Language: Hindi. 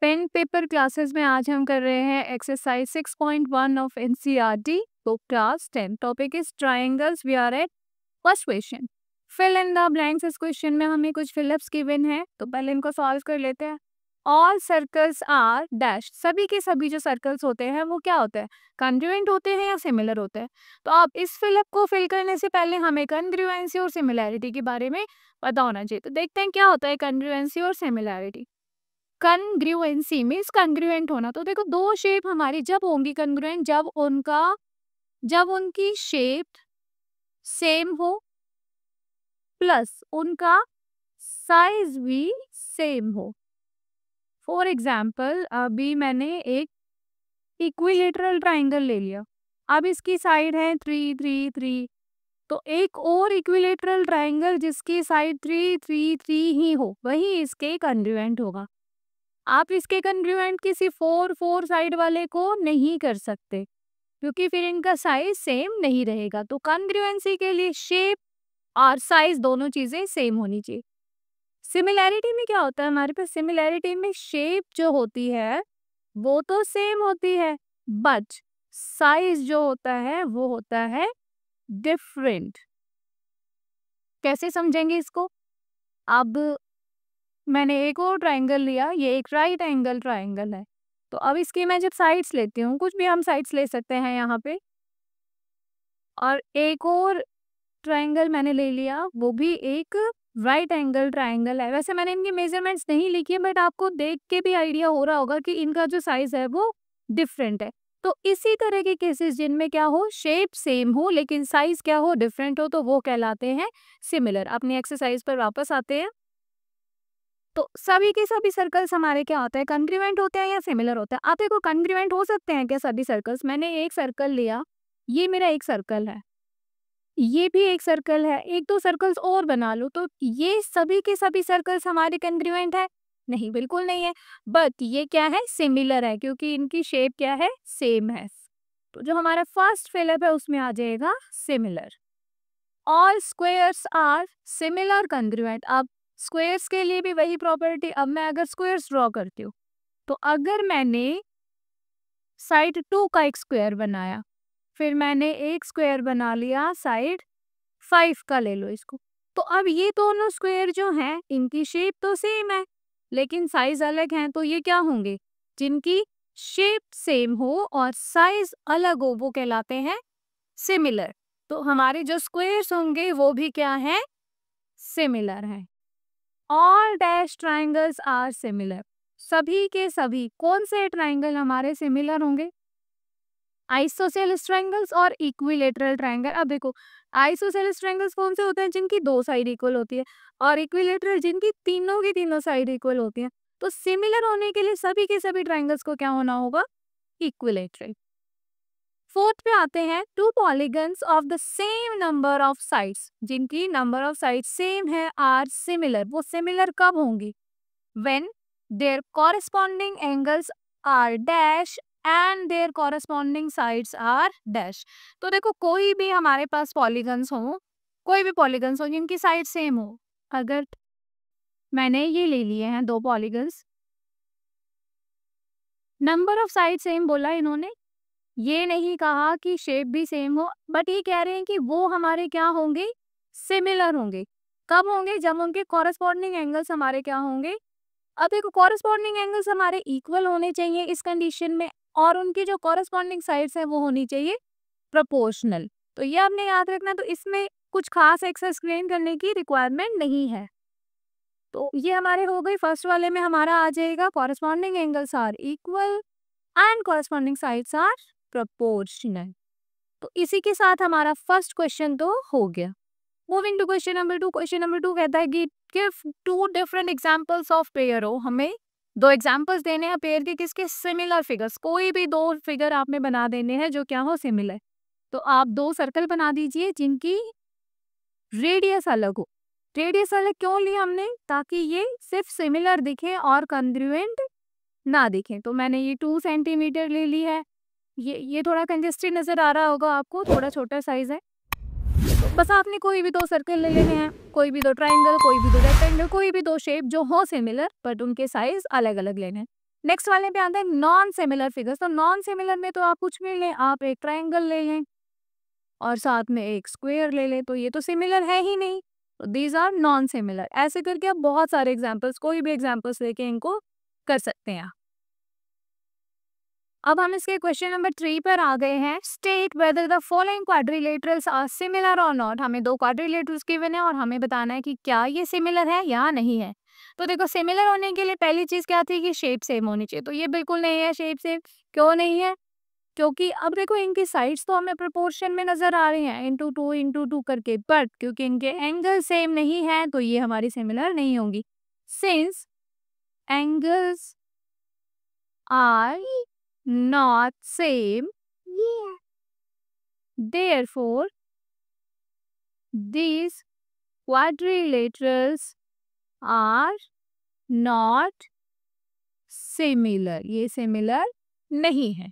पेन पेपर क्लासेस में आज हम कर रहे हैं exercise 6.1 of NCERT book class 10। Topic is triangles. We are at first question. Fill in the blanks. इस क्वेश्चन में हमें कुछ फिलअप्स गिवन है, तो पहले इनको सॉल्व कर लेते हैं। All circles are dash. सभी के सभी जो सर्कल्स होते हैं वो क्या होते हैं, कॉन्ग्रुएंट होते हैं या सिमिलर होते हैं। तो आप इस फिलअप को फिल करने से पहले हमें कॉन्ग्रुएंसी और सिमिलैरिटी के बारे में पता होना चाहिए। तो देखते हैं क्या होता है कॉन्ग्रुएंसी और सिमिलैरिटी। कॉन्ग्रुएंसी मीन्स कॉन्ग्रुएंट होना। तो देखो दो शेप हमारी जब होंगी कॉन्ग्रुएंट, जब उनकी शेप सेम हो प्लस उनका साइज भी सेम हो। फॉर एग्जाम्पल अभी मैंने एक इक्विलेटरल ट्राइंगल ले लिया, अब इसकी साइड है 3 3 3, तो एक और इक्विलेटरल ट्राइंगल जिसकी साइड 3 3 3 ही हो वही इसके कॉन्ग्रुएंट होगा। आप इसके कॉन्ग्रुएंट किसी 4 4 साइड वाले को नहीं कर सकते क्योंकि फिर इनका साइज सेम नहीं रहेगा। तो कॉन्ग्रुएंसी के लिए शेप और साइज दोनों चीजें सेम होनी चाहिए। सिमिलैरिटी में क्या होता है हमारे पास, सिमिलैरिटी में शेप जो होती है वो तो सेम होती है बट साइज जो होता है वो होता है डिफरेंट। कैसे समझेंगे इसको? अब मैंने एक और ट्राइंगल लिया, ये एक राइट एंगल ट्राइंगल है, तो अब इसकी मैं जब साइड्स लेती हूँ, कुछ भी हम साइड्स ले सकते हैं यहाँ पे, और एक और ट्राइंगल मैंने ले लिया वो भी एक राइट एंगल ट्राइंगल है। वैसे मैंने इनकी मेजरमेंट्स नहीं लिखी है बट आपको देख के भी आइडिया हो रहा होगा कि इनका जो साइज है वो डिफरेंट है। तो इसी तरह के केसेस जिनमें क्या हो, शेप सेम हो लेकिन साइज क्या हो, डिफरेंट हो, तो वो कहलाते हैं सिमिलर। अपनी एक्सरसाइज पर वापस आते हैं। तो सभी के सभी सर्कल्स हमारे क्या होते हैं, कॉन्ग्रुएंट होते हैं या सिमिलर होते हैं। आप देखो कॉन्ग्रुएंट हो सकते हैं क्या सभी सर्कल्स? मैंने एक सर्कल लिया, ये मेरा एक सर्कल है, ये भी एक सर्कल है, एक दो सर्कल्स और बना लो, तो ये सभी के सभी सर्कल्स हमारे कॉन्ग्रुएंट है? नहीं, बिल्कुल नहीं है। बट ये क्या है, सिमिलर है क्योंकि इनकी शेप क्या है, सेम है। तो जो हमारा फर्स्ट फिलअप है उसमें आ जाएगा similar. All squares are similar congruent. अब स्क्वायर्स के लिए भी वही प्रॉपर्टी। अब मैं अगर स्क्वायर्स ड्रॉ करती हूँ, तो अगर मैंने साइड 2 का एक स्क्वायर बनाया, फिर मैंने एक स्क्वायर बना लिया साइड 5 का, ले लो इसको, तो अब ये दोनों स्क्वायर जो हैं इनकी शेप तो सेम है लेकिन साइज अलग है। तो ये क्या होंगे, जिनकी शेप सेम हो और साइज अलग हो वो कहलाते हैं सिमिलर। तो हमारे जो स्क्वायर्स होंगे वो भी क्या है, सिमिलर हैं। All dash triangles are similar. सभी के सभी कौन से ट्राइंगल हमारे सिमिलर होंगे, आइसोसेलेस ट्राइंगल्स और इक्विलेटरल ट्राइंगल। अब देखो आइसोसेलेस ट्राइंगल्स कौन से होते हैं, जिनकी दो साइड इक्वल होती है, और इक्विलेटरल जिनकी तीनों की तीनों साइड इक्वल होती हैं। तो सिमिलर होने के लिए सभी के सभी ट्राइंगल्स को क्या होना होगा, इक्विलेटरल। फोर्थ पे आते हैं, two polygons of the same number of sides, जिनकी नंबर ऑफ साइड्स सेम है, आर सिमिलर। वो सिमिलर कब होंगी, when their corresponding angles are dash and their corresponding sides are dash. तो देखो कोई भी हमारे पास पॉलीगन्स हो, कोई भी पॉलीगन्स हो जिनकी साइड सेम हो, अगर मैंने ये ले लिए हैं दो polygons, number of side same बोला इन्होंने, ये नहीं कहा कि शेप भी सेम हो, बट ये कह रहे हैं कि वो हमारे क्या होंगे, सिमिलर होंगे। कब होंगे, जब उनके कॉरेस्पॉन्डिंग एंगल्स हमारे क्या होंगे, अब देखो कॉरेस्पॉन्डिंग एंगल्स हमारे इक्वल होने चाहिए इस कंडीशन में, और उनकी जो कॉरेस्पॉन्डिंग साइड्स है वो होनी चाहिए प्रोपोर्शनल। तो ये आपने याद रखना। तो इसमें कुछ खास एक्सप्लेन करने की रिक्वायरमेंट नहीं है। तो ये हमारे हो गई, फर्स्ट वाले में हमारा आ जाएगा corresponding angles are equal and corresponding sides are proportional. तो इसी के साथ हमारा फर्स्ट क्वेश्चन तो हो गया। Moving to question number 2। Question number 2 कहता है कि give two different examples of pair हो। हमें दो एग्जांपल्स देने हैं पेयर के, किसके, सिमिलर फिगर्स। कोई भी दो फिगर आपने बना देने हैं जो क्या हो, सिमिलर। तो आप दो सर्कल बना दीजिए जिनकी रेडियस अलग हो। रेडियस अलग क्यों ली हमने, ताकि ये सिर्फ सिमिलर दिखे और कॉन्ग्रुएंट ना दिखे। तो मैंने ये 2 सेंटीमीटर ले ली है। ये थोड़ा कंजेस्टेड नजर आ रहा होगा आपको, थोड़ा छोटा साइज है। तो बस आपने कोई भी दो सर्कल ले लेने हैं, कोई भी दो ट्राइंगल, कोई भी दो रेक्टेंगल, कोई भी दो शेप जो हो सिमिलर बट उनके साइज अलग अलग लेने हैं। नेक्स्ट वाले पे आता है नॉन सिमिलर फिगर्स। तो नॉन सिमिलर में तो आप कुछ भी लें, आप एक ट्राइंगल ले लें और साथ में एक स्क्वायर ले लें, तो ये तो सिमिलर है ही नहीं, तो दीज आर नॉन सिमिलर। ऐसे करके आप बहुत सारे एग्जाम्पल्स, कोई भी एग्जाम्पल्स लेके इनको कर सकते हैं। अब हम इसके क्वेश्चन नंबर 3 पर आ गए हैं। State whether the following quadrilaterals are similar or not. हमें दो क्वाड्रिलेटरल्स गिवन है और हमें बताना है कि क्या ये सिमिलर है या नहीं है। तो देखो, सिमिलर होने के लिए पहली चीज क्या थी कि शेप सेम होनी चाहिए, तो ये बिल्कुल नहीं है शेप सेम। क्यों नहीं है? क्योंकि अब देखो, इनकी साइड्स तो हमें प्रोपोर्शन में नजर आ रही हैं, इंटू टू करके, बट क्योंकि इनके एंगल सेम नहीं है तो ये हमारी सिमिलर नहीं होंगी। Since angles are not same, therefore these quadrilaterals are not similar। ये सिमिलर नहीं है।